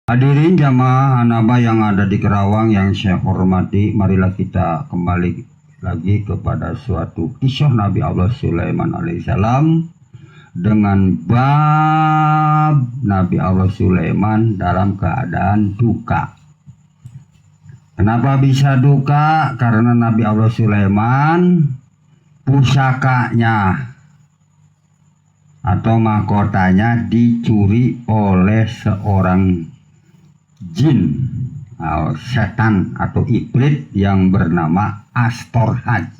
Hadirin jamaah Hanaba yang ada di Kerawang yang saya hormati, marilah kita kembali lagi kepada suatu kisah Nabi Allah Sulaiman alaihissalam dengan bab Nabi Allah Sulaiman dalam keadaan duka. Kenapa bisa duka? Karena Nabi Allah Sulaiman pusakanya atau mahkotanya dicuri oleh seorang jin atau setan atau iblis yang bernama Astorhaj.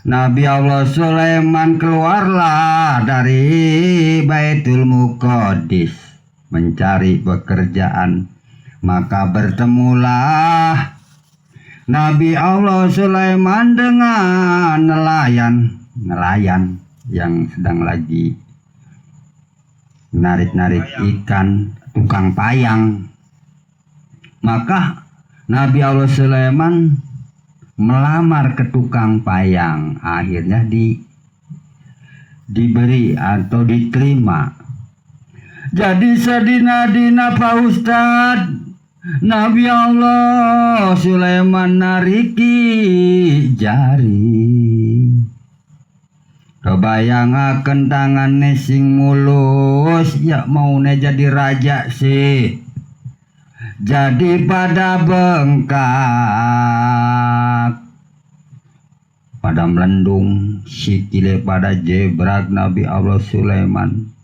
Nabi Allah Sulaiman keluarlah dari Baitul Muqaddis mencari pekerjaan, maka bertemulah Nabi Allah Sulaiman dengan nelayan yang sedang lagi narik-narik ikan, tukang payang. Maka Nabi Allah Sulaiman melamar ke tukang payang, akhirnya diberi atau diterima. Jadi sedina-dina Pak Ustadz, Nabi Allah Sulaiman nariki jari, kebayangaken tangannya sing mulus, ya maune jadi raja sih. Jadi pada bengkak, pada melendung, sikile pada jebrak Nabi Allah Sulaiman.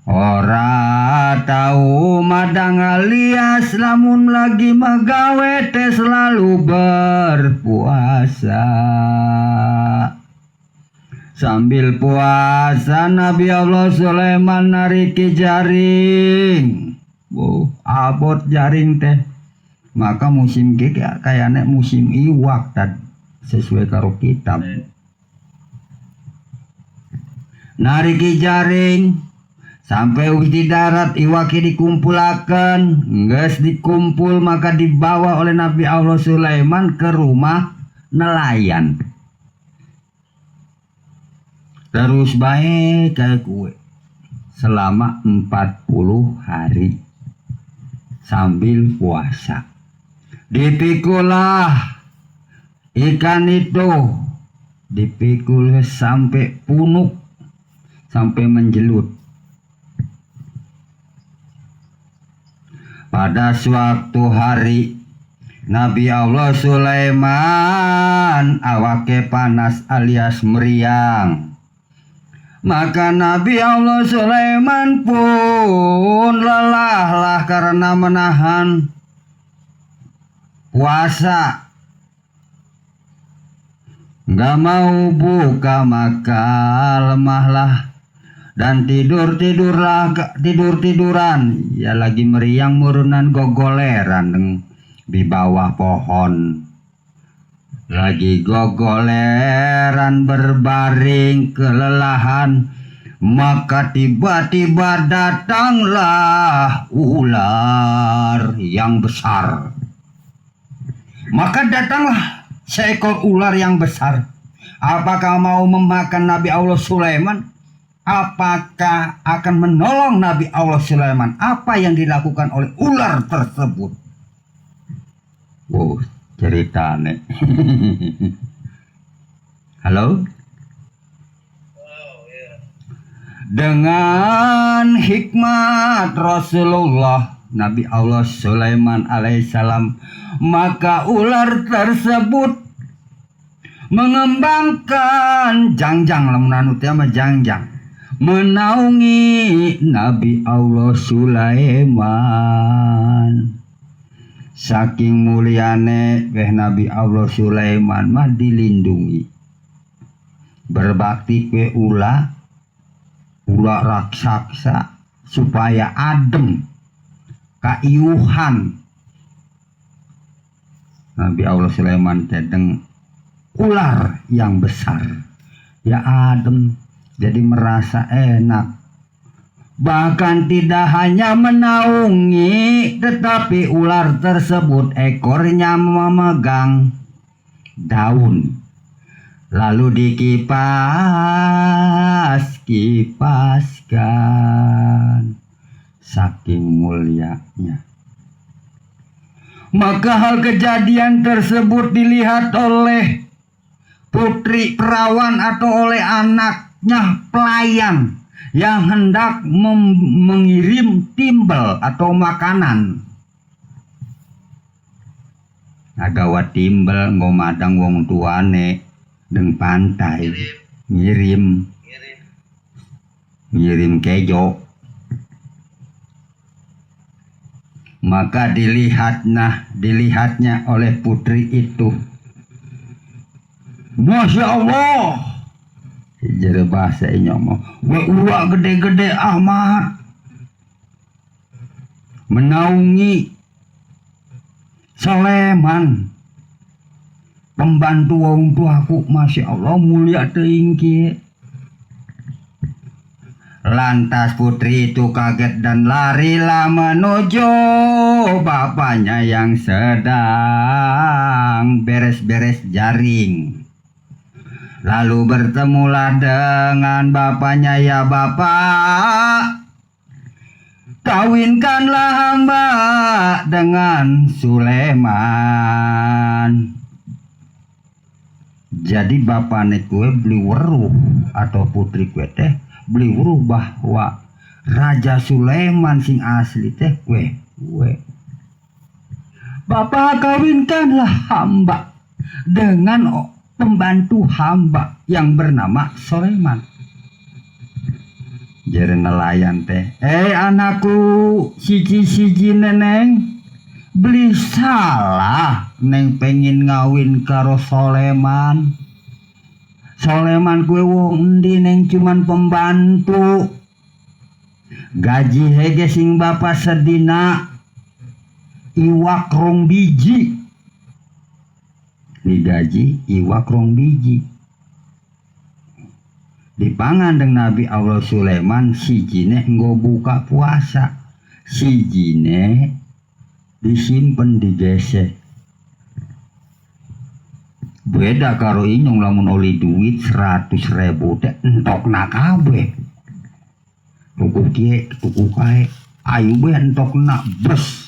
Ora tahu madang alias lamun lagi magawe teh selalu berpuasa. Sambil puasa Nabi Allah Sulaiman nariki jaring. Abot jaring teh. Maka musim kayaknya musim iwak tadi sesuai karo kitab. Nariki jaring sampai di darat iwaki dikumpulakan, geus dikumpul maka dibawa oleh Nabi Allah Sulaiman ke rumah nelayan. Terus baik kayak kue selama 40 hari sambil puasa. Dipikulah ikan itu, dipikul sampai punuk, sampai menjelut. Pada suatu hari Nabi Allah Sulaiman awake panas alias meriang. Maka Nabi Allah Sulaiman pun lelahlah karena menahan puasa. Gak mau buka maka lemahlah dan tiduran ya lagi meriang murunan gogoleran di bawah pohon, lagi gogoleran berbaring kelelahan. Maka tiba-tiba datanglah ular yang besar. Maka datanglah seekor ular yang besar. Apakah mau memakan Nabi Allah Sulaiman? Apakah akan menolong Nabi Allah Sulaiman? Apa yang dilakukan oleh ular tersebut? Wow, ceritane. Halo? Dengan hikmat Rasulullah Nabi Allah Sulaiman alaihissalam, maka ular tersebut mengembangkan jangjang, lamun anu teh mah jangjang, menaungi Nabi Allah Sulaiman. Saking muliane Nabi Allah Sulaiman mah dilindungi. Berbakti ke ular raksasa supaya adem kaiuhan. Nabi Allah Sulaiman tedeng ular yang besar, ya adem, jadi merasa enak. Bahkan tidak hanya menaungi, tetapi ular tersebut ekornya memegang daun lalu dikipaskan. saking mulianya. Maka hal kejadian tersebut dilihat oleh putri perawan atau oleh anaknya pelayan yang hendak mengirim timbel atau makanan. Agawa timbel ngomadang wong tuane deng pantai ngirim kejo. Maka dilihatnya oleh putri itu. Masya Allah, jadi bahasa ini ngomong, uak gede-gede amat menaungi Soleman, pembantu wong tuaku. Masya Allah, mulia tinggi. Lantas putri itu kaget dan larilah menuju bapaknya yang sedang beres-beres jaring. Lalu bertemulah dengan bapaknya, ya bapak, kawinkanlah hamba dengan Sulaiman. Jadi bapaknya kue beli weruh atau putri kue teh beli weruh bahwa Raja Sulaiman sing asli teh kue. Bapak kawinkanlah hamba dengan pembantu hamba yang bernama Sulaiman. Jadi nelayan teh, anakku siji-siji neneng, beli salah neng pengen ngawin karo Sulaiman. Sulaiman kue wong endi neng cuman pembantu. Gaji hege sing bapak sedina iwak rong biji. Digaji iwak rong biji. Dipangan dengan Nabi Allah Sulaiman, sijine nggo buka puasa, sijine disimpen digesek. Beda karo inyong lamun oli duit 100.000 teh entok na kabeh. Tuku kieu tuku kae ayu be entok na bes.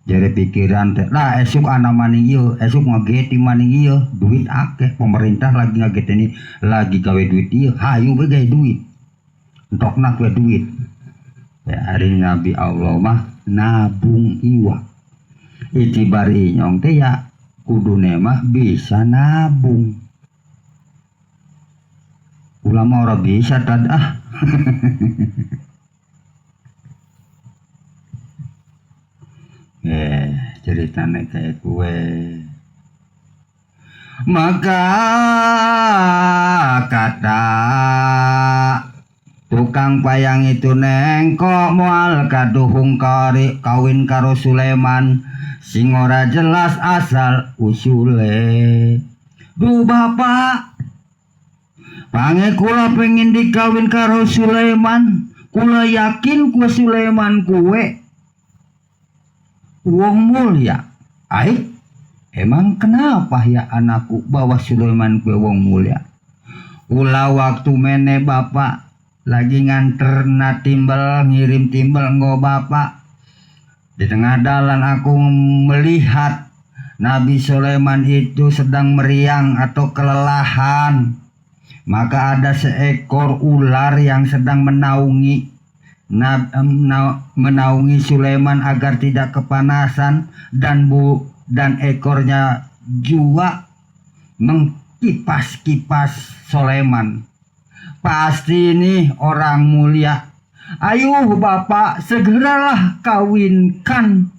Jare pikiran teh lah esuk ana maning ieu, esuk ngageti maning ieu, duit akeh, pemerintah lagi ngageteni lagi gawe duit ieu, hayu be gawe duit. Entokna gawe duit. Ya hari Nabi Allah mah nabung iwak. Itibari nyong teh ya kudune mah bisa nabung. Ulama ora bisa tadah. Ceritanya kayak kue. Maka kata tukang payang itu, neng kok moal kaduhung kawin karo Sulaiman sing ora jelas asal usule. Duh bapak, pange kula pengen dikawin karo Sulaiman. Kula yakin ku Sulaiman kue wong mulia. Emang kenapa ya anakku bahwa Sulaiman kue wong mulia? Kula waktu mene bapak lagi nganter na timbel, ngirim timbel nggo bapak. Di tengah jalan aku melihat Nabi Sulaiman itu sedang meriang atau kelelahan. Maka ada seekor ular yang sedang menaungi Sulaiman agar tidak kepanasan, dan ekornya juga mengkipas-kipas Sulaiman. Pasti ini orang mulia. Ayo bapak, segeralah kawinkan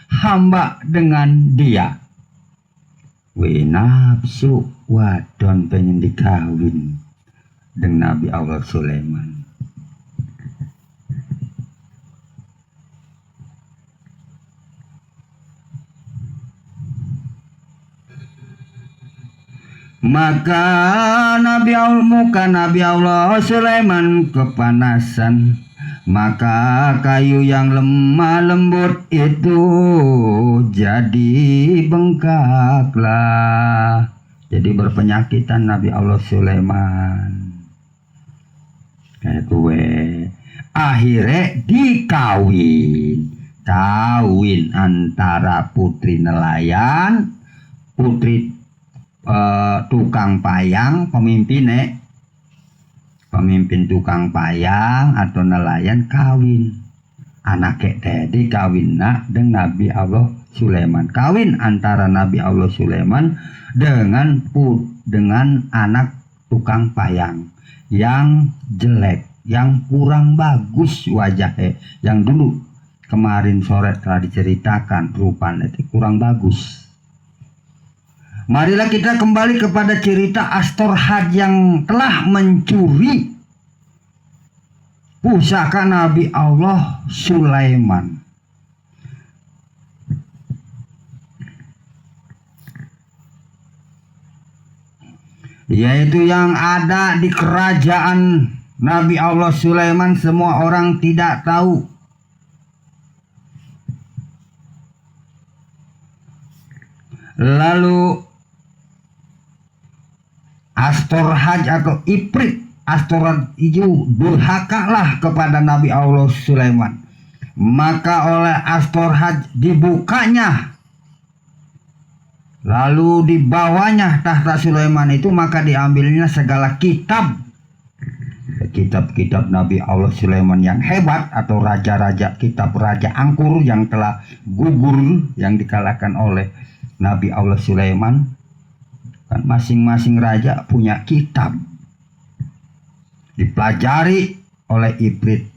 hamba dengan dia. Nafsu wadon pengen dikawin dengan Nabi Allah Sulaiman. Maka Nabi Allah Sulaiman kepanasan. Maka kayu yang lemah lembut itu jadi bengkaklah. Jadi berpenyakitan Nabi Allah Sulaiman. Kayak gue akhirnya kawin antara putri nelayan, putri tukang payang, pemimpin tukang payang atau nelayan kawin. Anak tadi kawin dengan Nabi Allah Sulaiman. Kawin antara Nabi Allah Sulaiman dengan anak tukang payang yang jelek, yang kurang bagus wajahnya, yang dulu kemarin sore telah diceritakan rupanya itu kurang bagus. Marilah kita kembali kepada cerita Astorhad yang telah mencuri pusaka Nabi Allah Sulaiman. Yaitu yang ada di kerajaan Nabi Allah Sulaiman, semua orang tidak tahu. Lalu Astorhad atau Ifrit Astorhad itu durhakalah kepada Nabi Allah Sulaiman. Maka oleh Astorhad dibukanya, lalu dibawanya tahta Sulaiman itu, maka diambilnya segala kitab Nabi Allah Sulaiman yang hebat, atau raja-raja, kitab Raja Angkur yang telah gugur, yang dikalahkan oleh Nabi Allah Sulaiman. Kan masing-masing raja punya kitab, dipelajari oleh Ifrit,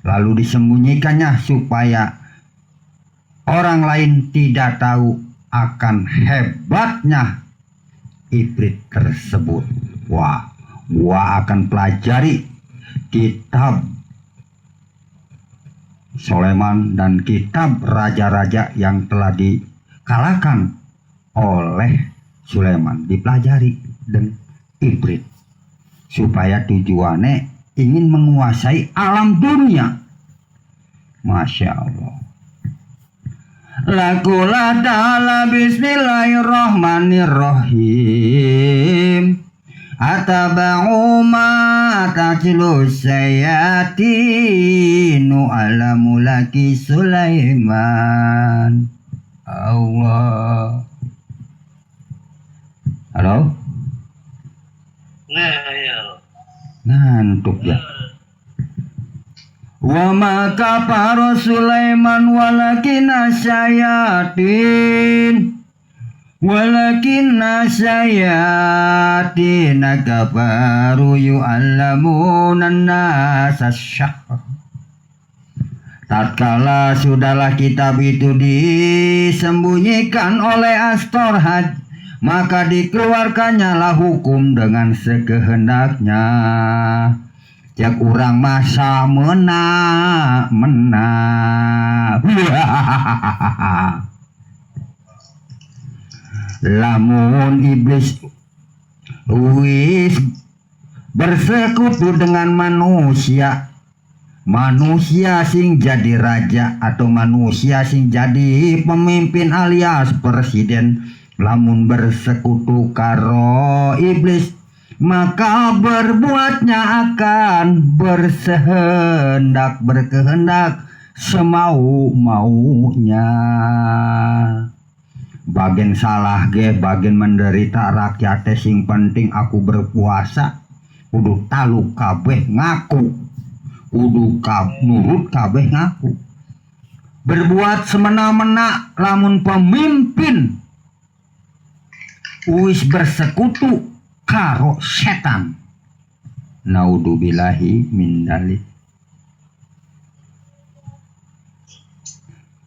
lalu disembunyikannya supaya orang lain tidak tahu akan hebatnya Ifrit tersebut. Wah, gua akan pelajari kitab Sulaiman dan kitab raja-raja yang telah dikalahkan oleh Sulaiman, dipelajari dan Ifrit, supaya tujuannya ingin menguasai alam dunia. Masya Allah. Lakulah ta'ala bismillahirrahmanirrahim. Ataba'u ma tatlu sayatinu ala mulaki Sulaiman. Allah. Halo? Ngantuk ya. Wa ma kafara Sulaiman walakinna syayatin kafaru yu'allamuna an-nasa syahr. Tatkala sudahlah kitab itu disembunyikan oleh Astorhad, maka dikeluarkannya lah hukum dengan sekehendaknya. Jak urang masa mena. Lamun iblis wis bersekutu dengan manusia sing jadi raja atau manusia sing jadi pemimpin alias presiden, lamun bersekutu karo iblis, maka berbuatnya akan berkehendak semau-maunya. Bagian salah bagian menderita rakyat sing penting aku berpuasa, kudu taluk kabeh ngaku, kudu nurut kabeh ngaku. Berbuat semena-mena lamun pemimpin wis bersekutu karo setan. Naudzubillahi min dzalik.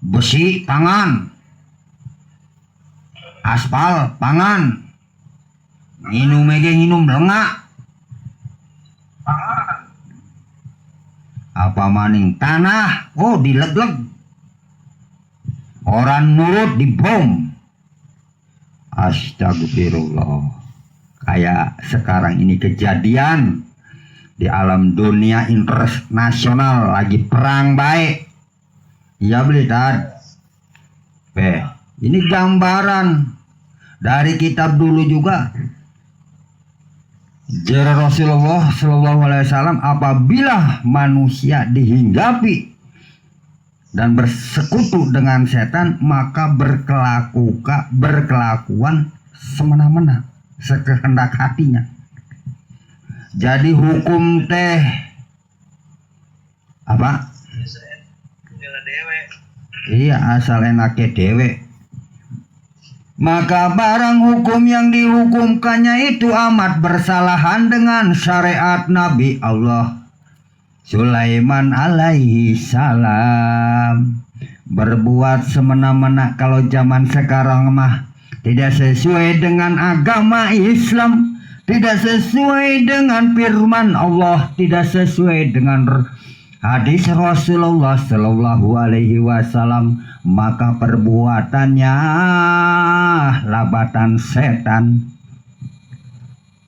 Besi pangan, aspal pangan, minum lenga, apa maning tanah dilegleg, orang nurut dibom. Astagfirullah. Kayak sekarang ini kejadian di alam dunia internasional lagi perang baik. Ya Blitar. Ini gambaran dari kitab dulu juga. Jere Rasulullah Shallallahu Alaihi Wasallam, apabila manusia dihinggapi dan bersekutu dengan setan, maka berkelakuan semena-mena sekehendak hatinya. Jadi hukum teh apa? Iya, asal enake dewe. Maka barang hukum yang dihukumkannya itu amat bersalahan dengan syariat Nabi Allah Sulaiman alaihi salam. Berbuat semena-mena kalau zaman sekarang mah tidak sesuai dengan agama Islam, tidak sesuai dengan firman Allah, tidak sesuai dengan hadis Rasulullah Shallallahu Alaihi Wasallam, maka perbuatannya labatan setan.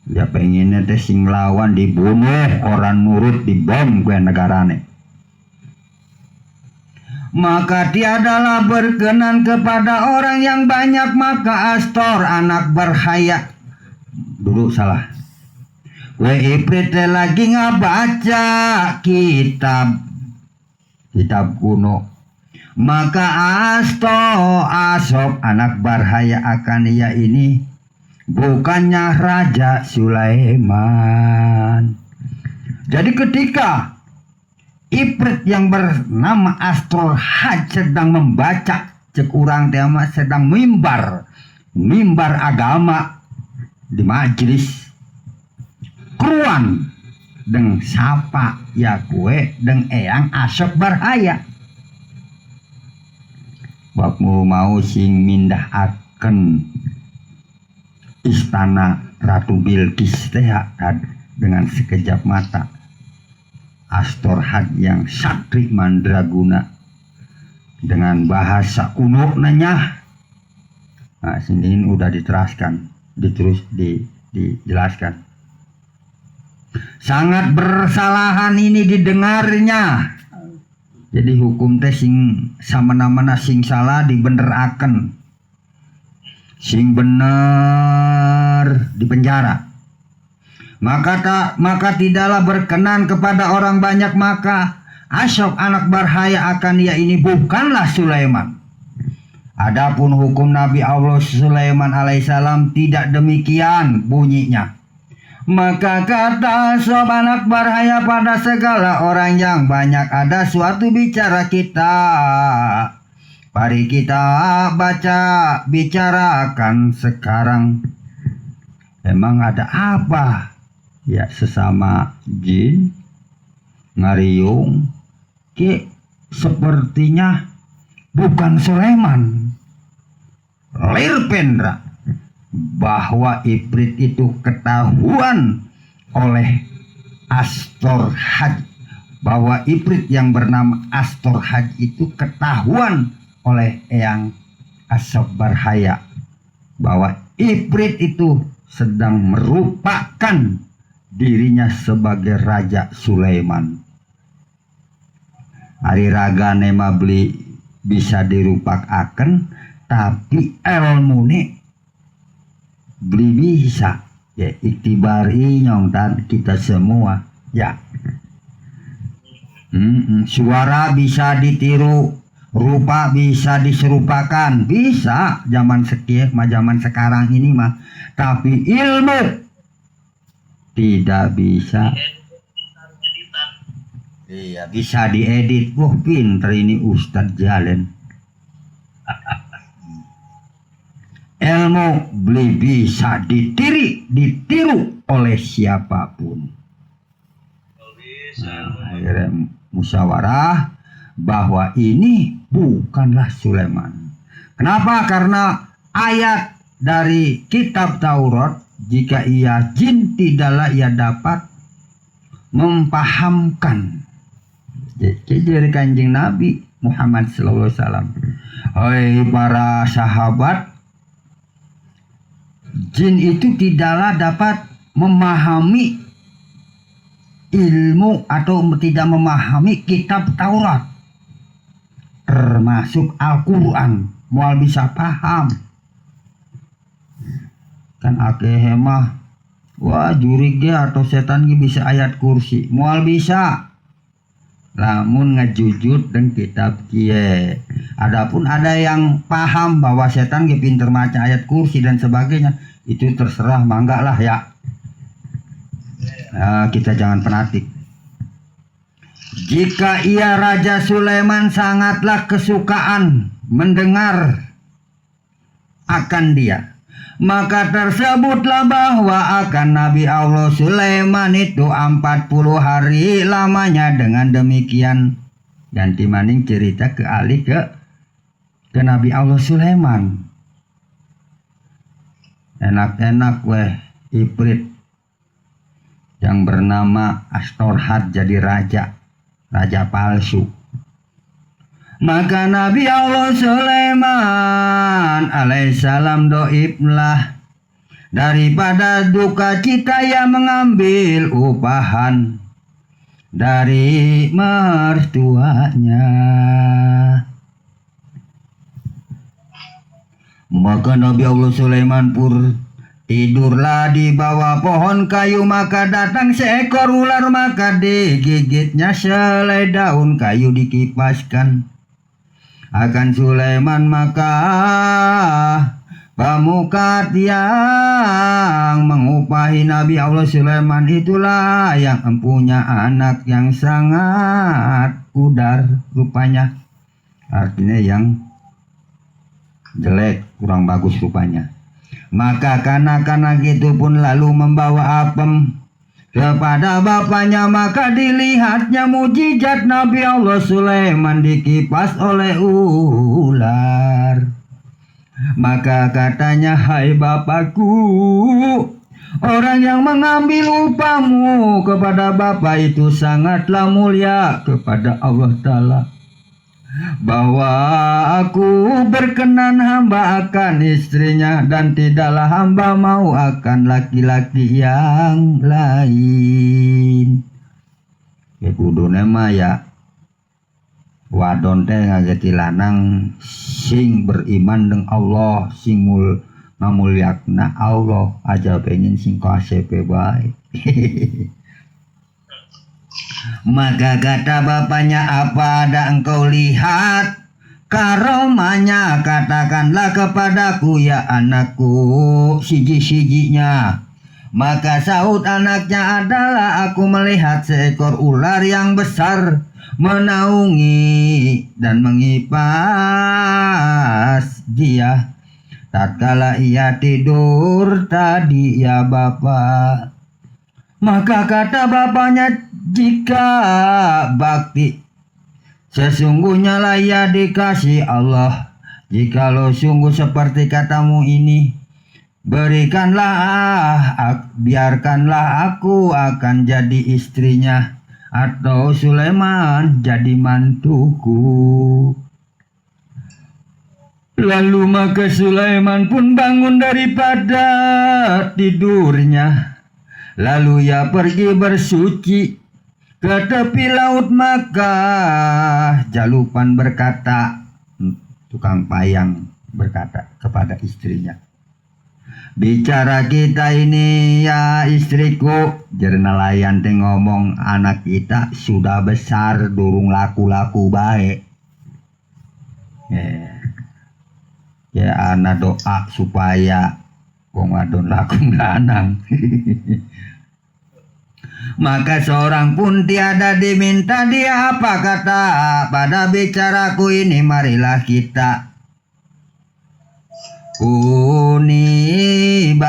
Dia pengennya teh sing lawan dibunuh, orang nurut dibom ke negarane. Maka tiadalah berkenan kepada orang yang banyak maka astor anak berhaya. Dulu salah. Kue Iprit lagi ngabaca kitab kuno. Maka asop anak barhaya akan ia ini bukannya Raja Sulaiman. Jadi ketika Iprit yang bernama Astor Haj sedang membaca, cek urang tema sedang mimbar agama di majelis, keruan deng sapa ya kue deng eyang asap barhaya. Wakmu mau sing mindah akan istana Ratu Bilqis teh dengan sekejap mata. Astor Haj yang sakti mandraguna dengan bahasa kuno nanya. Nah, sini udah diteraskan, dijelaskan. Sangat bersalahan ini didengarnya. Jadi hukum teh sing samana-mana sing salah dibeneraken, sing bener dipenjara. Maka tidaklah berkenan kepada orang banyak maka Asyab anak barhaya akan ia ini bukanlah Sulaiman. Adapun hukum Nabi Allah Sulaiman alaihissalam tidak demikian bunyinya. Maka kata Asyab anak barhaya pada segala orang yang banyak ada suatu bicara kita. Mari kita bicarakan sekarang. Emang ada apa? Ya sesama jin ngariung sepertinya bukan Sulaiman. Lirpendra bahwa Iprit itu ketahuan oleh Astor Haj, bahwa Iprit yang bernama Astor Haj itu ketahuan oleh Eyang Asap Barhaya bahwa Iprit itu sedang merupakan dirinya sebagai Raja Sulaiman. Hari raga nema beli bisa dirupakaken, tapi ilmune beli bisa. Ya iktibari nyong dan kita semua. Ya. Suara bisa ditiru, rupa bisa diserupakan, bisa zaman zaman sekarang ini mah. Tapi ilmu tidak bisa. Iya, bisa diedit. Wah, pinter ini Ustadz Jalen. Ilmu beli bisa ditiru oleh siapapun. Nah, akhirnya musyawarah bahwa ini bukanlah Sulaiman. Kenapa? Karena ayat dari kitab Taurat, jika ia jin tidaklah ia dapat mempahamkan. Jadi dari Kanjeng Nabi Muhammad sallallahu alaihi wasallam, hai para sahabat, jin itu tidaklah dapat memahami ilmu atau tidak memahami kitab Taurat, termasuk Al-Quran. Mual bisa paham kan akeh mah Wah jurig ge atau setan ge bisa ayat kursi, moal bisa lamun ngajujut dan kitab kie. Adapun ada yang paham bahwa setan ge pinter maca ayat kursi dan sebagainya, itu terserah, mangga lah ya. Nah, kita jangan fanatik. Jika ia Raja Sulaiman sangatlah kesukaan mendengar akan dia, maka tersebutlah bahwa akan Nabi Allah Sulaiman itu 40 hari lamanya. Dengan demikian ganti maning cerita ke alih ke Nabi Allah Sulaiman. Enak-enak weh Ifrit yang bernama Astorhat jadi raja palsu. Maka Nabi Allah Sulaiman alaihissalam doiblah daripada duka cita yang mengambil upahan dari mertuanya. Maka Nabi Allah Sulaiman pun tidurlah di bawah pohon kayu, maka datang seekor ular, maka digigitnya selai daun kayu dikipaskan akan Sulaiman. Maka pemuka yang mengupahi Nabi Allah Sulaiman itulah yang mempunyai anak yang sangat pudar rupanya, artinya yang jelek, kurang bagus rupanya. Maka kanak-kanak itu pun lalu membawa apem kepada bapaknya, maka dilihatnya mujizat Nabi Allah Sulaiman dikipas oleh ular. Maka katanya, hai bapakku, orang yang mengambil upahmu kepada bapak itu sangatlah mulia kepada Allah Ta'ala, bahwa aku berkenan hamba akan istrinya dan tidaklah hamba mau akan laki-laki yang lain. Ya kudune mah ya wadon teh ngageti lanang sing beriman dengan Allah, sing ngamulyakna Allah, aja pengen sing KCP bae. Maka kata bapaknya, apa ada engkau lihat karomanya? Katakanlah kepadaku ya anakku siji-sijinya. Maka sahut anaknya, adalah aku melihat seekor ular yang besar menaungi dan mengipas dia tatkala ia tidur tadi ya bapak. Maka kata bapaknya, jika bakti sesungguhnya lah ia dikasih Allah, jikalau sungguh seperti katamu ini, biarkanlah aku akan jadi istrinya, atau Sulaiman jadi mantuku. Lalu maka Sulaiman pun bangun daripada tidurnya, lalu ia pergi bersuci ke tepi laut. Maka Jalupan berkata, tukang payang berkata kepada istrinya, bicara kita ini ya istriku, jer nelayan teh ngomong anak kita sudah besar, durung laku-laku baik. Ya anak doa supaya wong wadon laku lanang. Maka seorang pun tiada diminta dia apa kata pada bicaraku ini, marilah kita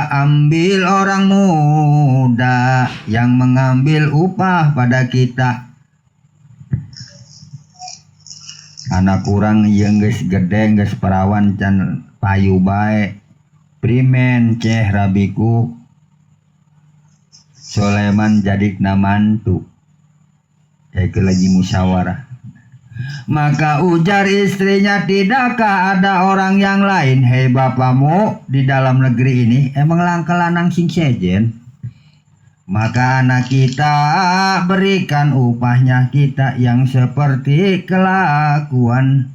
ambil orang muda yang mengambil upah pada kita. Anak kurang yang geus gede geus perawan can payu bae, primen ceh rabiku Sulaiman jadi mantu. Itu lagi musyawarah. Maka ujar istrinya, tidakkah ada orang yang lain, hei bapamu, di dalam negeri ini? Emang langka lanang sing sejen? Maka anak kita berikan upahnya kita yang seperti kelakuan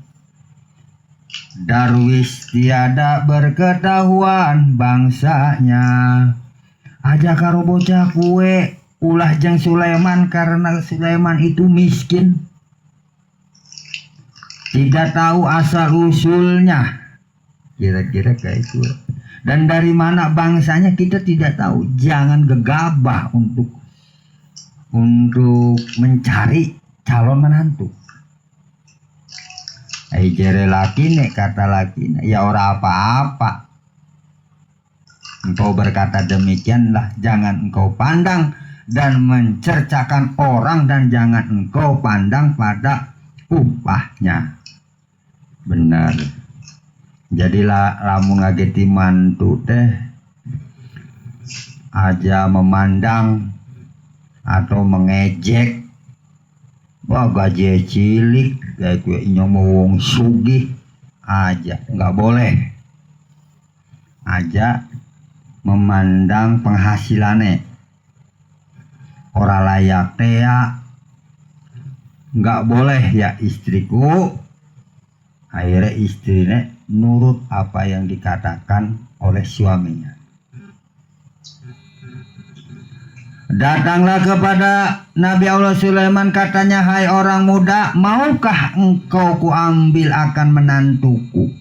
Darwis tiada berketahuan bangsanya. aja karo bocah kue ulah jeng Sulaiman karena Sulaiman itu miskin, tidak tahu asal usulnya, kira-kira kayak itu. Dan dari mana bangsanya kita tidak tahu. Jangan gegabah untuk mencari calon menantu. Jere laki nek kata laki ya ora apa-apa. Engkau berkata demikianlah, jangan engkau pandang dan mencercakan orang, dan jangan engkau pandang pada upahnya. Benar. Jadilah lamun ngageti mantu teh aja memandang atau mengejek, wah gaji cilik kayak gue nyomo wong sugih aja, nggak boleh. Aja memandang penghasilannya, ora layak tea, nggak boleh ya istriku. Akhirnya istrinya nurut apa yang dikatakan oleh suaminya. Datanglah kepada Nabi Allah Sulaiman, katanya, hai orang muda, maukah engkau kuambil akan menantuku?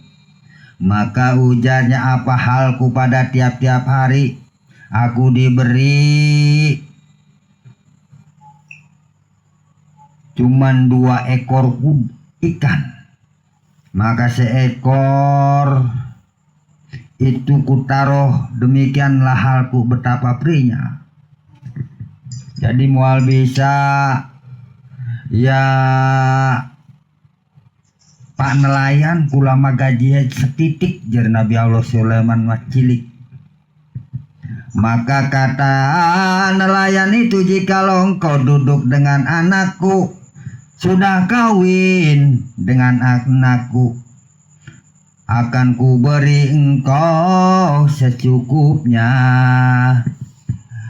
Maka ujarnya, apa halku pada tiap-tiap hari aku diberi cuman 2 ekor ikan, maka seekor itu kutaruh, demikianlah halku betapa perinya. Jadi mual bisa ya Pak nelayan kula gaji setitik, jer Nabi Allah Sulaiman mah cilik. Maka kata nelayan itu, jikalau engkau duduk dengan anakku, sudah kawin dengan anakku, akan ku beri engkau secukupnya.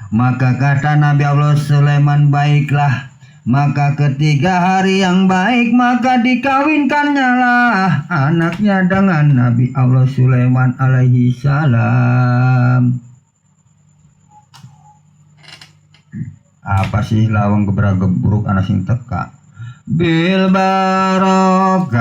Maka kata Nabi Allah Sulaiman, baiklah. Maka ketiga hari yang baik, maka dikawinkannya lah anaknya dengan Nabi Allah Sulaiman alaihi salam. Apa sih lawang gebrak-gebruk anak sing teka? Bil barokah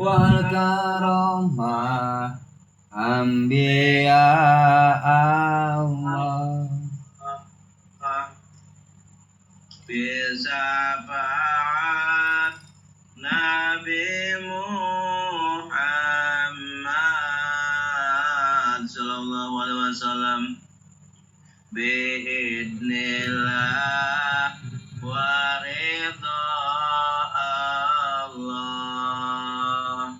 wal karomah ambiya Allah bisafaat Nabi Muhammad sallallahu alaihi wasallam biidnillah wa ridha Allah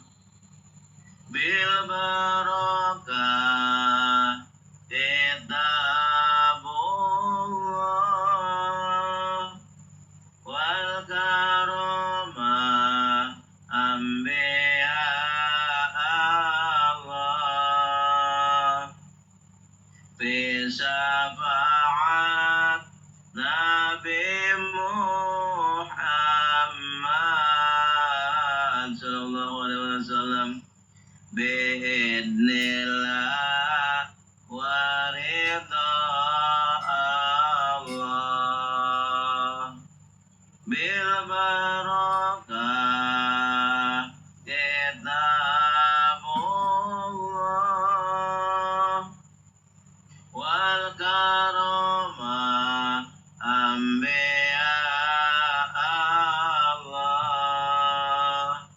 bil barakah kitabullah wal karamah ambiya Allah bisafaat Nabi Muhammad sallallahu alaihi wasallam biidnillah wa ridha Allah bil barakah kitabullah wal karamah ambiya Allah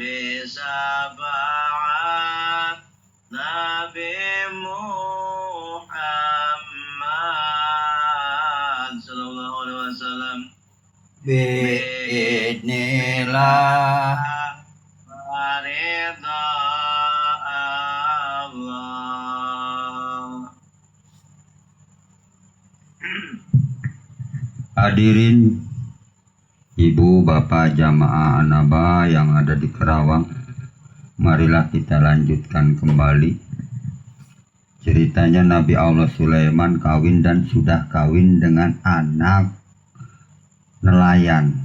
bisafaat Nabi Muhammad sallallahu alaihi wasallam biidnillah wa ridha Allah. Hadirin ibu bapak jamaah Anaba yang ada di Kerawang, marilah kita lanjutkan kembali ceritanya Nabi Allah Sulaiman kawin dan sudah kawin dengan anak nelayan.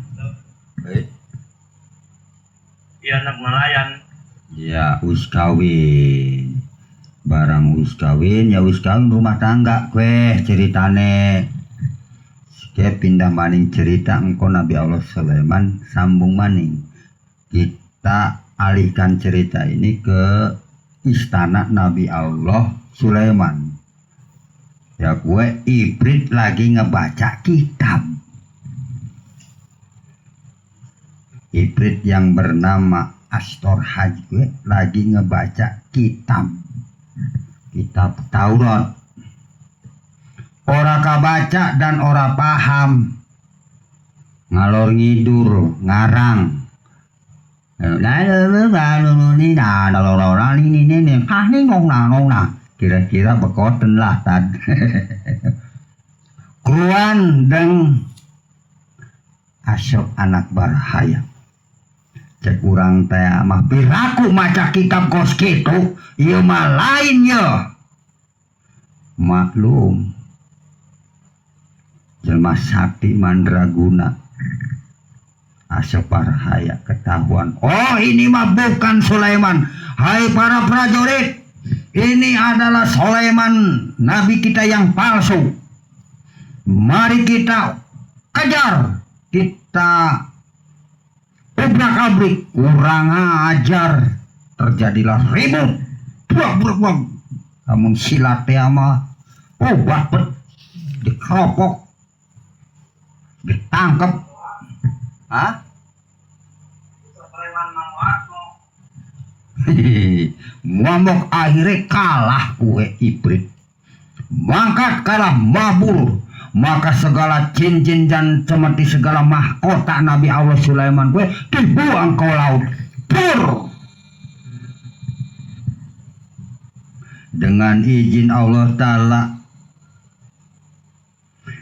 Iya anak nelayan. Ya wis kawin. Barang wis kawin ya wis kawin rumah tangga kue ceritane. Oke, pindah maning cerita engkau Nabi Allah Sulaiman, sambung maning. Kita alihkan cerita ini ke istana Nabi Allah Sulaiman. Ya gue Ibrit lagi ngebaca kitab. Ibrit yang bernama Astor Haji gue lagi ngebaca kitab Taurat. Ora kabaca dan ora paham, ngalor ngidur ngarang. Kira-kira bekoten lah tad. Kruan deng asyok anak barhaya. Cek urang teh mah piraku maca kitab kos kitu, ieu mah lain ye. Maklum. Jelma sakti mandraguna aseparhaya ketahuan. Oh ini mah bukan Sulaiman. Hai para prajurit, ini adalah Sulaiman Nabi kita yang palsu. Mari kita kejar, kita obrak-abrik, kurang ajar. Terjadilah ribut, buak. Namun silat mah obat dikeropok, ditangkap. Ngomong akhirnya kalah kue Ibrit. Mangkat kalah mabur. Maka segala cincin dan cemeti segala mahkota Nabi Allah Sulaiman kue dibuang ke laut. Pur. Dengan izin Allah Ta'ala,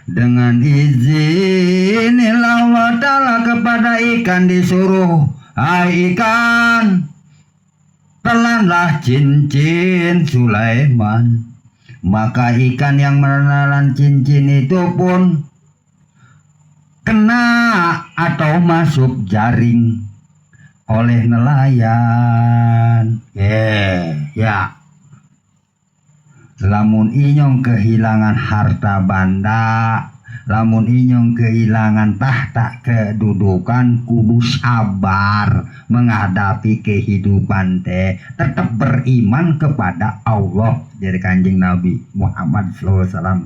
dengan izin Allah Ta'ala kepada ikan disuruh, hai ikan, telanlah cincin Sulaiman. Maka ikan yang menelan cincin itu pun kena atau masuk jaring oleh nelayan. Ya. Lamun inyong kehilangan harta banda, lamun inyong kehilangan tahta kedudukan, kudu sabar menghadapi kehidupan teh, tetap beriman kepada Allah. Dari Kanjeng Nabi Muhammad SAW.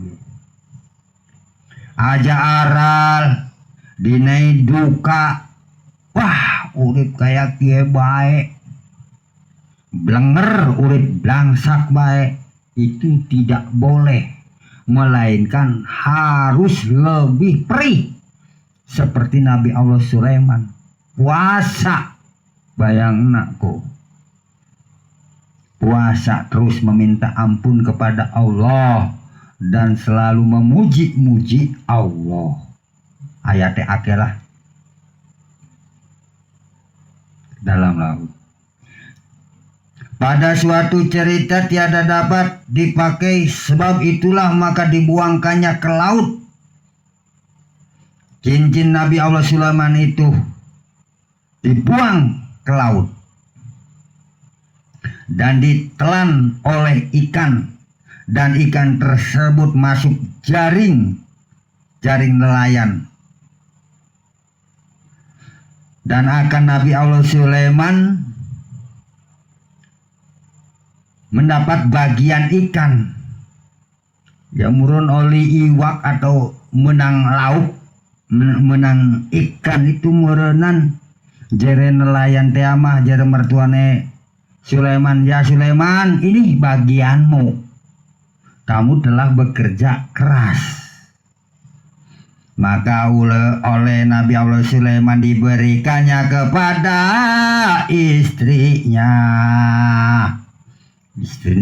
Aja aral dinai duka, wah urip kayak kieu bae, blenger urip blangsak bae. Itu tidak boleh, melainkan harus lebih perih seperti Nabi Allah Sulaiman. Puasa, bayangna ko, puasa terus meminta ampun kepada Allah dan selalu memuji-muji Allah. Ayatnya akelah dalam laut. Pada suatu cerita tiada dapat dipakai, sebab itulah maka dibuangkannya ke laut. Cincin Nabi Allah Sulaiman itu dibuang ke laut dan ditelan oleh ikan, dan ikan tersebut masuk jaring nelayan. Dan akan Nabi Allah Sulaiman mendapat bagian ikan, ya murun oli iwak atau menang lauk, menang ikan itu murenan. Jere nelayan teamah, jere mertuane Sulaiman, ya Sulaiman, ini bagianmu, kamu telah bekerja keras. Maka oleh Nabi Allah Sulaiman diberikannya kepada istrinya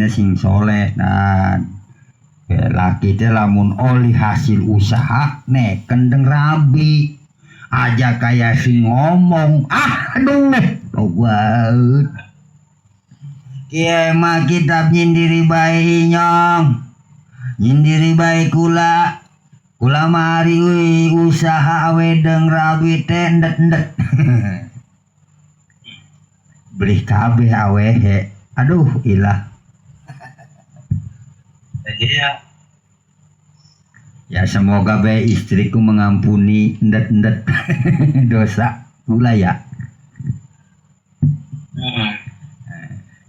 sing soleh. Dan laki teh lamun oli hasil usaha kendeng rabi aja kayak si ngomong, aduh banget. Kiai mah kitab nyindiri bae nyong, nyindiri bae kula mari usaha wedeng rabi teh ndet beli kabeh awehe. Aduh ilah. Iya. Ya semoga be istriku mengampuni endet-endet dosa pula ya.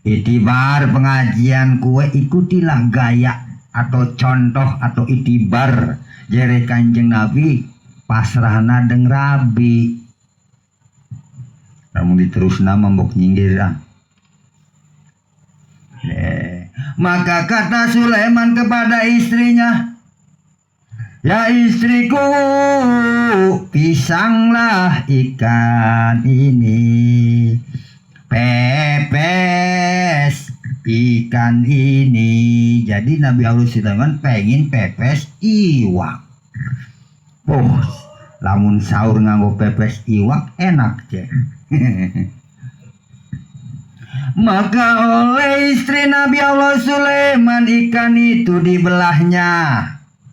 Itibar pengajian kue ikutilah gaya atau contoh atau itibar jere Kanjeng Nabi pasrahna deng rabi. Kamu diterusna membok nyinggir ah. Maka kata Sulaiman kepada istrinya, ya istriku, pisanglah ikan ini, pepes ikan ini. Jadi Nabi Allah Sulaiman pengen pepes iwak. Oh, lamun sahur nganggo pepes iwak enak cek. Maka oleh istri Nabi Allah Sulaiman ikan itu dibelahnya,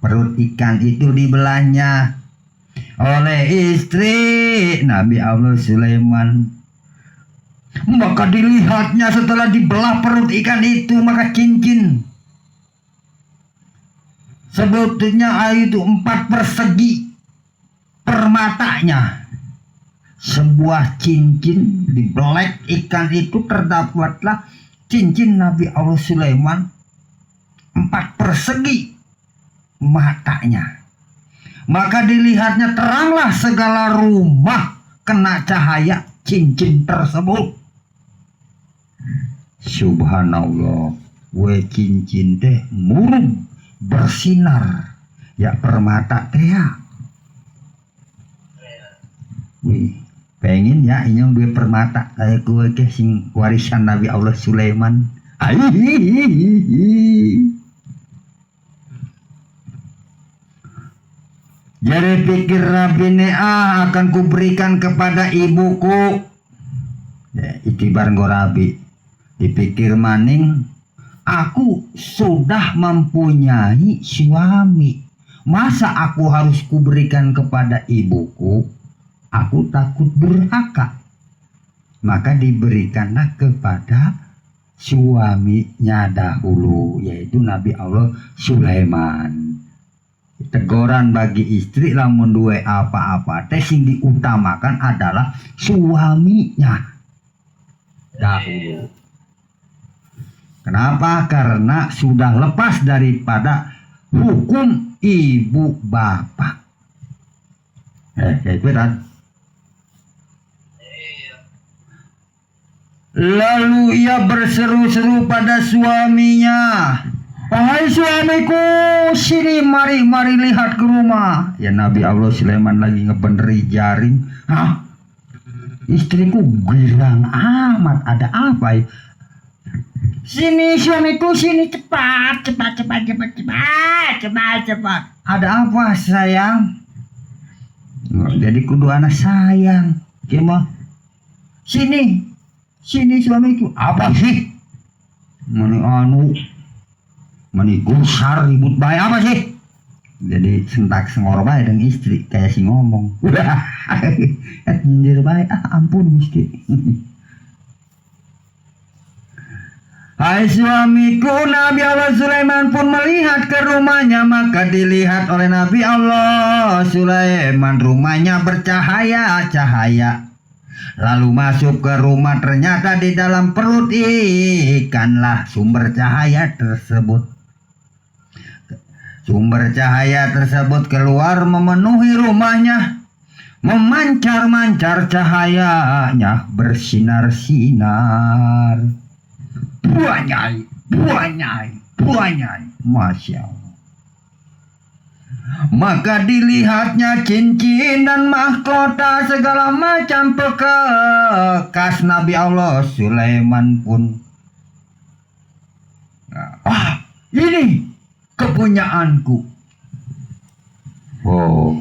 perut ikan itu dibelahnya oleh istri Nabi Allah Sulaiman. Maka dilihatnya setelah dibelah perut ikan itu, maka cincin sebetulnya itu 4 persegi per matanya. Sebuah cincin dibelek ikan itu, terdapatlah cincin Nabi Allah Sulaiman 4 persegi matanya. Maka dilihatnya teranglah segala rumah kena cahaya cincin tersebut. Subhanallah, we cincin teh murung bersinar ya permata teh ya. Wih, pengen ya inyong dua permata kayak gue ke sing warisan Nabi Allah Sulaiman. Jadi pikir Rabbine akan kuberikan kepada ibuku. Ya, itibar ngorabi. Dipikir maning, aku sudah mempunyai suami. Masa aku harus kuberikan kepada ibuku? Aku takut durhaka. Maka diberikanlah kepada suaminya dahulu, yaitu Nabi Allah Sulaiman. Teguran bagi istri lamun duwe apa-apa teh sing diutamakan adalah suaminya dahulu. Kenapa? Karena sudah lepas daripada hukum ibu bapak. Berat. Lalu ia berseru-seru pada suaminya, wahai suamiku, sini mari lihat ke rumah. Ya Nabi Allah Sulaiman lagi ngebeneri jaring. Hah? Istriku girang amat, ada apa ya? Sini suamiku, sini cepat. Ada apa sayang? Jadi kudu anak sayang. Gimana? Sini suamiku. Apa sih? Mani gusar ribut bae apa sih? Jadi sentak sengor bae dengan istri kayak si ngomong. Nyindir bae, ampun Gusti. Hai suamiku, Nabi Allah Sulaiman pun melihat ke rumahnya. Maka dilihat oleh Nabi Allah Sulaiman rumahnya bercahaya-cahaya. Lalu masuk ke rumah, ternyata di dalam perut ikanlah sumber cahaya tersebut. Sumber cahaya tersebut keluar memenuhi rumahnya, memancar-mancar cahayanya, bersinar-sinar. Buanyai, Masya Allah. Maka dilihatnya cincin dan mahkota segala macam bekas Nabi Allah Sulaiman pun. Ini kepunyaanku. Oh,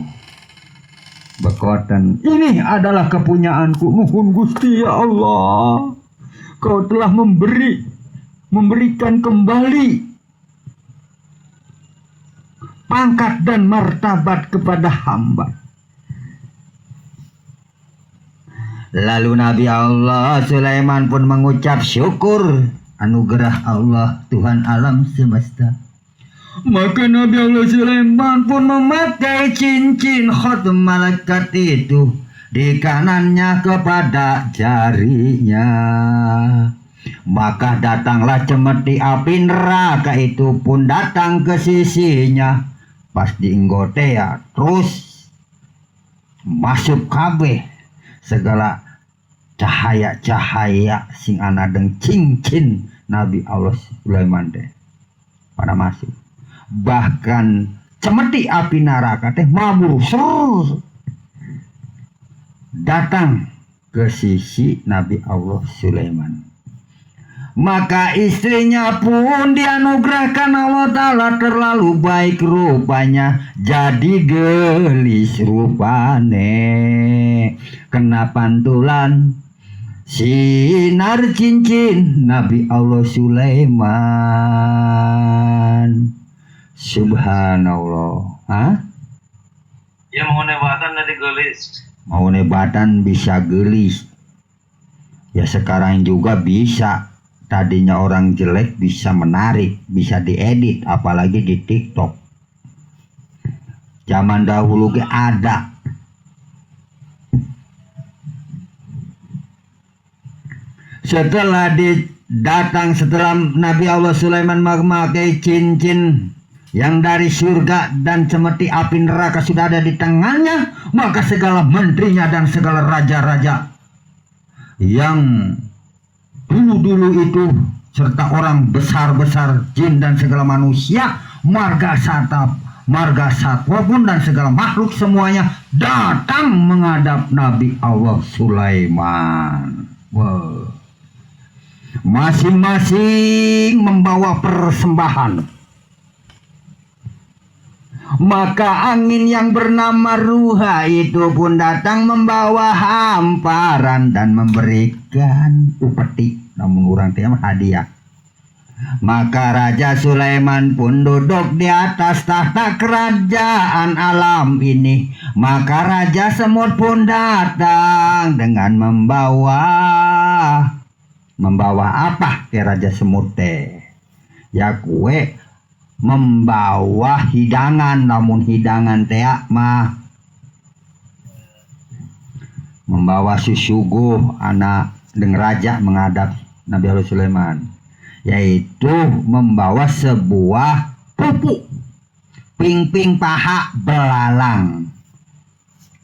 bekotan. Ini adalah kepunyaanku. Nuhun Gusti ya Allah, Kau telah memberikan kembali pangkat dan martabat kepada hamba. Lalu Nabi Allah Sulaiman pun mengucap syukur anugerah Allah Tuhan alam semesta. Maka Nabi Allah Sulaiman pun memakai cincin khatam malaikat itu di kanannya kepada jarinya. Maka datanglah cemeti api neraka itu pun datang ke sisinya. Pas diinggote ya terus masuk kabeh segala cahaya-cahaya sing ana deng cincin Nabi Allah Sulaiman teh pada masuk. Bahkan cemeti api neraka teh mabur datang ke sisi Nabi Allah Sulaiman. Maka istrinya pun dianugerahkan Allah Ta'ala terlalu baik rupanya, jadi gelis rupane kena pantulan sinar cincin Nabi Allah Sulaiman. Subhanallah. Hah? Ya mau nebatan dari gelis. Mau nebatan bisa gelis. Ya sekarang juga bisa. Tadinya orang jelek bisa menarik, bisa diedit, apalagi di TikTok. Zaman dahulu ke ada. Setelah setelah Nabi Allah Sulaiman memakai cincin yang dari surga dan cemeti api neraka sudah ada di tangannya, maka segala menterinya dan segala raja-raja yang dulu-dulu itu serta orang besar-besar jin dan segala manusia, marga satwa pun dan segala makhluk semuanya datang menghadap Nabi Allah Sulaiman. Wow. Masing-masing membawa persembahan. Maka angin yang bernama Ruha itu pun datang membawa hamparan dan memberikan upeti, namun orang tiap hadiah. Maka Raja Sulaiman pun duduk di atas tahta kerajaan alam ini. Maka Raja Semut pun datang dengan membawa apa ke Raja Semut teh? Ya kue membawa hidangan, namun hidangan teh mah membawa susuguh anak dengan raja menghadap Nabi Allah Sulaiman, yaitu membawa sebuah pupuk ping-ping paha belalang.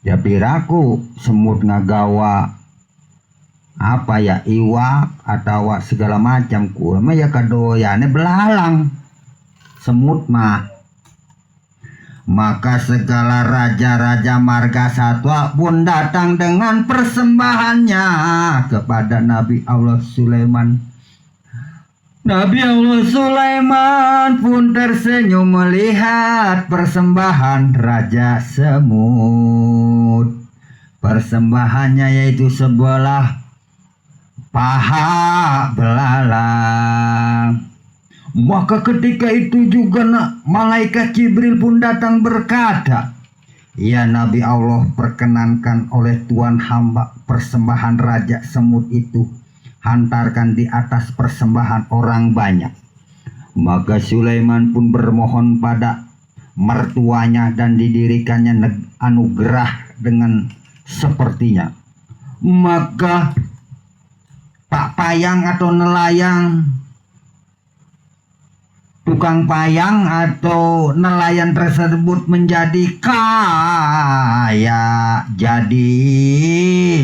Ya piraku semut ngagawa apa ya, iwak atau segala macam kue mah ya kadoyane belalang semut mah. Maka segala raja-raja marga satwa pun datang dengan persembahannya kepada Nabi Allah Sulaiman. Nabi Allah Sulaiman pun tersenyum melihat persembahan Raja Semut. Persembahannya yaitu sebelah paha belalang. Maka ketika itu juga malaikat Jibril pun datang berkata, "Ya Nabi Allah, perkenankan oleh Tuhan hamba persembahan Raja Semut itu hantarkan di atas persembahan orang banyak." Maka Sulaiman pun bermohon pada mertuanya dan didirikannya anugerah dengan sepertinya. Maka Pak Payang atau nelayan, tukang payang atau nelayan tersebut menjadi kaya, jadi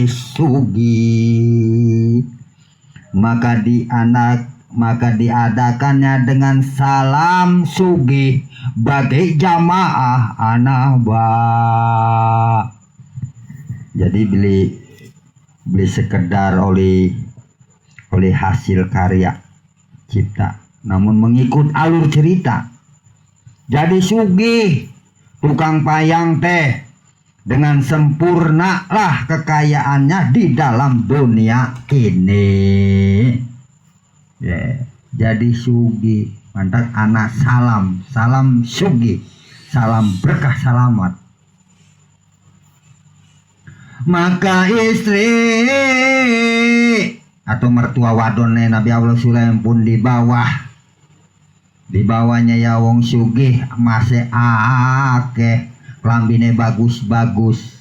sugih. Maka diadakannya dengan salam sugih bagi jamaah anaba. Jadi beli sekedar oleh hasil karya cipta, namun mengikut alur cerita. Jadi sugih tukang payang teh dengan sempurna lah kekayaannya di dalam dunia ini. Jadi sugih, mantap anak salam sugih, salam berkah selamat. Maka istri atau mertua wadone Nabi Allah Sulaiman pun dibawanya ya wong sugih masih akeh lambine bagus-bagus.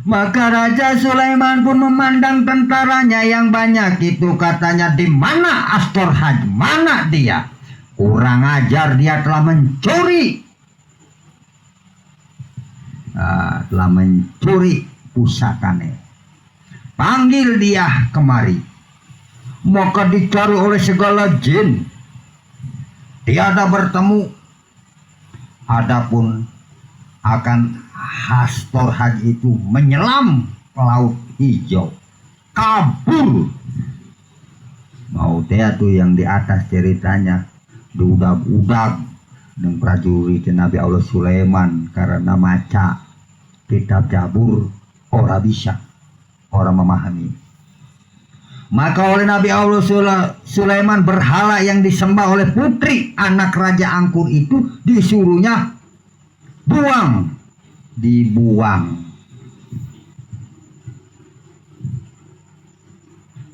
Maka Raja Sulaiman pun memandang tentaranya yang banyak itu, katanya, di mana Astorhad, mana dia? Kurang ajar, dia telah mencuri. Telah mencuri pusakane. Panggil dia kemari. Maka dicari oleh segala jin, tiada bertemu. Adapun akan Astorhad itu menyelam ke laut hijau, kabur. Mau dia tuh yang di atas ceritanya diudag-udag dengan prajurit Nabi Allah Sulaiman karena maca kitab Jabur ora bisa, orang memahami. Maka oleh Nabi Allah Sulaiman berhala yang disembah oleh putri anak Raja Angkur itu disuruhnya dibuang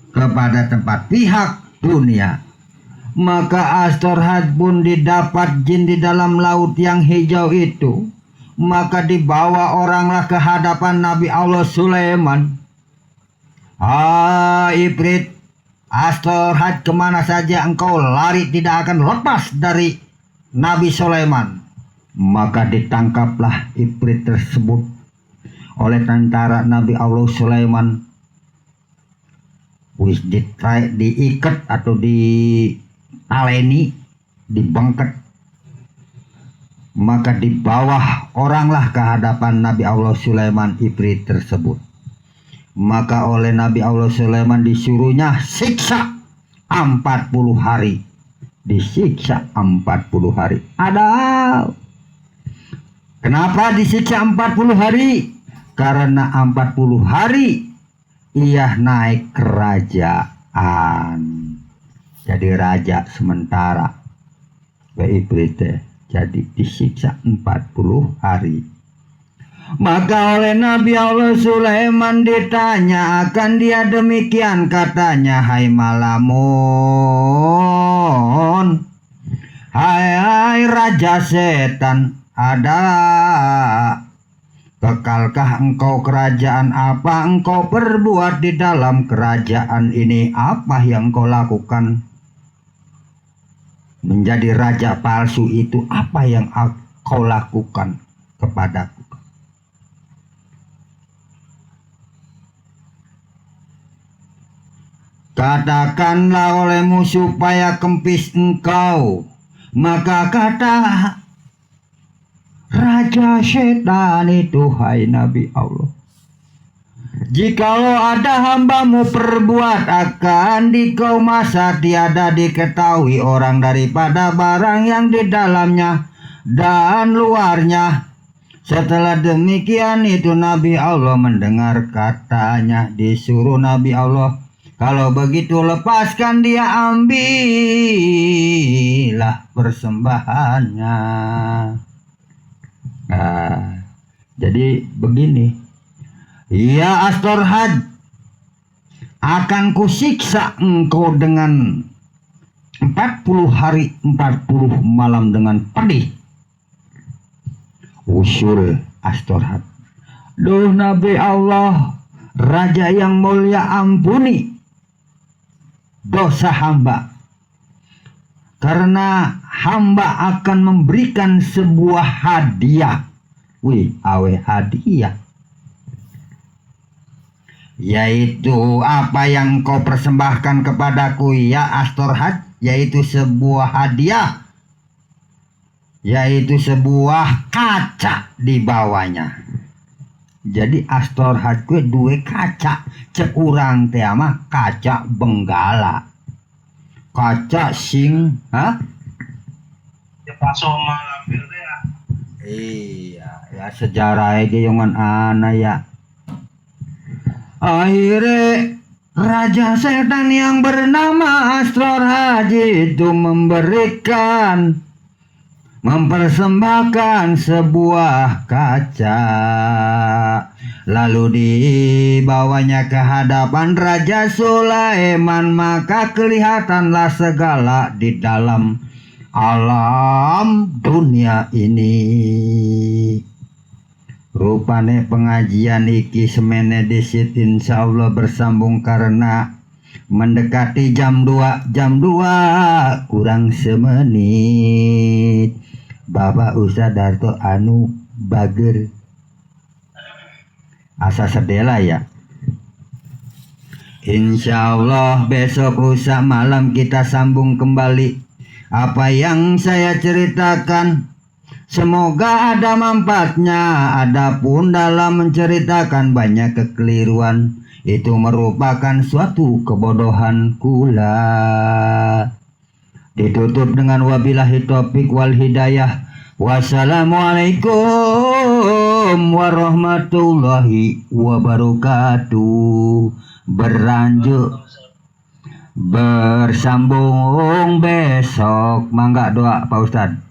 kepada tempat pihak dunia. Maka Astorhad pun didapat jin di dalam laut yang hijau itu. Maka dibawa oranglah ke hadapan Nabi Allah Sulaiman. Ifrit, Astorhad, kemana saja engkau lari tidak akan lepas dari Nabi Sulaiman. Maka ditangkaplah Ifrit tersebut oleh tentara Nabi Allah Sulaiman. Wis diikat atau ditaleni, dibengket. Maka dibawa oranglah ke hadapan Nabi Allah Sulaiman Ifrit tersebut. Maka oleh Nabi Allah Sulaiman disuruhnya siksa 40 hari. Disiksa 40 hari. Kenapa disiksa 40 hari? Karena 40 hari ia naik kerajaan. Jadi raja sementara. Jadi disiksa 40 hari. Maka oleh Nabi Allah Sulaiman ditanya akan dia demikian, katanya, hai Malamun, hai raja setan, kekalkah engkau kerajaan? Apa engkau perbuat di dalam kerajaan ini? Apa yang kau lakukan? Menjadi raja palsu itu apa yang kau lakukan kepadaku? Katakanlah olehmu supaya kempis engkau. Maka kata raja setan itu, hai Nabi Allah, jikalau ada hambamu perbuat akan dikau masa tiada diketahui orang daripada barang yang di dalamnya dan luarnya. Setelah demikian itu Nabi Allah mendengar, katanya, disuruh Nabi Allah, kalau begitu lepaskan dia, ambillah persembahannya. Jadi begini, ya Astorhad, akan kusiksa engkau dengan 40 hari 40 malam dengan pedih. Usul Astorhad, duh Nabi Allah, Raja yang mulia, ampuni dosa hamba, karena hamba akan memberikan sebuah hadiah. Hadiah, yaitu apa yang kau persembahkan kepadaku ya Astorhad, yaitu sebuah hadiah, yaitu sebuah kaca di bawahnya. Jadi Astorhad gue duwe kaca, cek urang teh mah kaca benggala, kaca sing Ya paso mampir teh. Iya, ya sejarah geongan ana ya. Akhirnya raja setan yang bernama Astorhad itu memberikan mempersembahkan sebuah kaca, lalu dibawanya ke hadapan Raja Sulaiman, maka kelihatanlah segala di dalam alam dunia ini. Rupane pengajian iki semene disit insyaallah bersambung karena mendekati jam 2 kurang semenit. Bapak Ustadz Darto anu bager asa sedela ya. Insyaallah besok lusa malam kita sambung kembali apa yang saya ceritakan. Semoga ada manfaatnya. Adapun dalam menceritakan banyak kekeliruan, itu merupakan suatu kebodohan kula. Ditutup dengan wabillahi taufik wal hidayah. Wassalamualaikum warahmatullahi wabarakatuh. Bersambung besok. Mangga doa Pak Ustadz.